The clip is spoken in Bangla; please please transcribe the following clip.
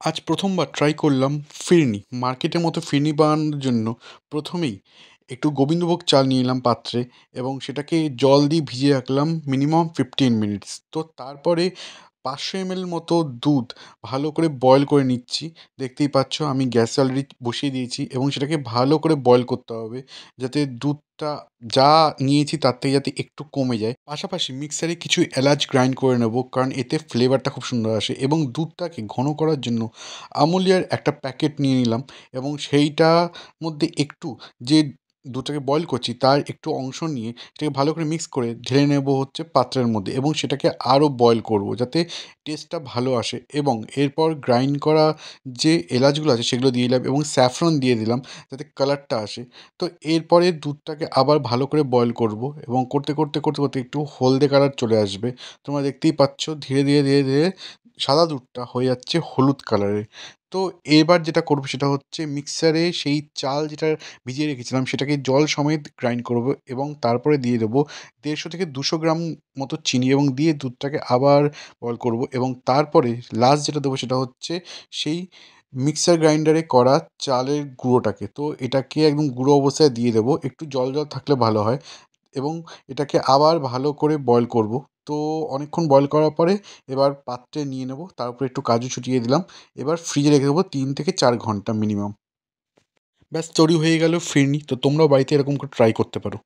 আজ প্রথমবার ট্রাই করলাম ফিরনি। মার্কেটের মতো ফিরনি বানানোর জন্য প্রথমেই একটু গোবিন্দভোগ চাল নিয়ে নিলাম পাত্রে এবং সেটাকে জল দিয়ে ভিজিয়ে রাখলাম মিনিমাম 15 মিনিটস। তো তারপরে 500 এমএল মতো দুধ ভালো করে বয়েল করে নিচ্ছি। দেখতেই পাচ্ছ আমি গ্যাসে অলরেডি বসিয়ে দিয়েছি এবং সেটাকে ভালো করে বয়েল করতে হবে যাতে দুধটা যা নিয়েছি তার থেকে যাতে একটু কমে যায়। পাশাপাশি মিক্সারে কিছু এলাচ গ্রাইন্ড করে নেব, কারণ এতে ফ্লেভারটা খুব সুন্দর আসে। এবং দুধটাকে ঘন করার জন্য আমুলিয়ার একটা প্যাকেট নিয়ে নিলাম এবং সেইটার মধ্যে একটু যে দুধটাকে বয়েল করছি তার একটু অংশ নিয়ে সেটাকে ভালো করে মিক্স করে ঢেলে নেব হচ্ছে পাত্রের মধ্যে এবং সেটাকে আরও বয়েল করব যাতে টেস্টটা ভালো আসে। এবং এরপর গ্রাইন্ড করা যে এলাচগুলো আছে সেগুলো দিয়ে দিলাম এবং স্যাফরন দিয়ে দিলাম যাতে কালারটা আসে। তো এরপরে দুধটাকে আবার ভালো করে বয়েল করব এবং করতে করতে করতে করতে একটু হলদে কালার চলে আসবে। তোমরা দেখতেই পাচ্ছ ধীরে ধীরে ধীরে ধীরে সাদা দুধটা হয়ে যাচ্ছে হলুদ কালারের। তো এবার যেটা করব সেটা হচ্ছে মিক্সারে সেই চাল যেটা ভিজিয়ে রেখেছিলাম সেটাকে জল সমেত গ্রাইন্ড করব এবং তারপরে দিয়ে দেবো 150 থেকে 200 গ্রাম মতো চিনি এবং দিয়ে দুধটাকে আবার বয়েল করব এবং তারপরে লাস্ট যেটা দেবো সেটা হচ্ছে সেই মিক্সার গ্রাইন্ডারে করা চালের গুঁড়োটাকে। তো এটাকে একদম গুঁড়ো অবস্থায় দিয়ে দেবো, একটু জল জল থাকলে ভালো হয়। এবং এটাকে আবার ভালো করে বয়েল করব। তো অনেকক্ষণ বয়েল করার পরে এবার পাত্রে নিয়ে নেব, তার উপরে একটু কাজু ছিটিয়ে দিলাম। এবার ফ্রিজে রেখে দেবো 3 থেকে 4 ঘন্টা মিনিমাম। ব্যাস তৈরি হয়ে গেল ফিরনি। তো তোমরাও বাড়িতে এরকম করে ট্রাই করতে পারো।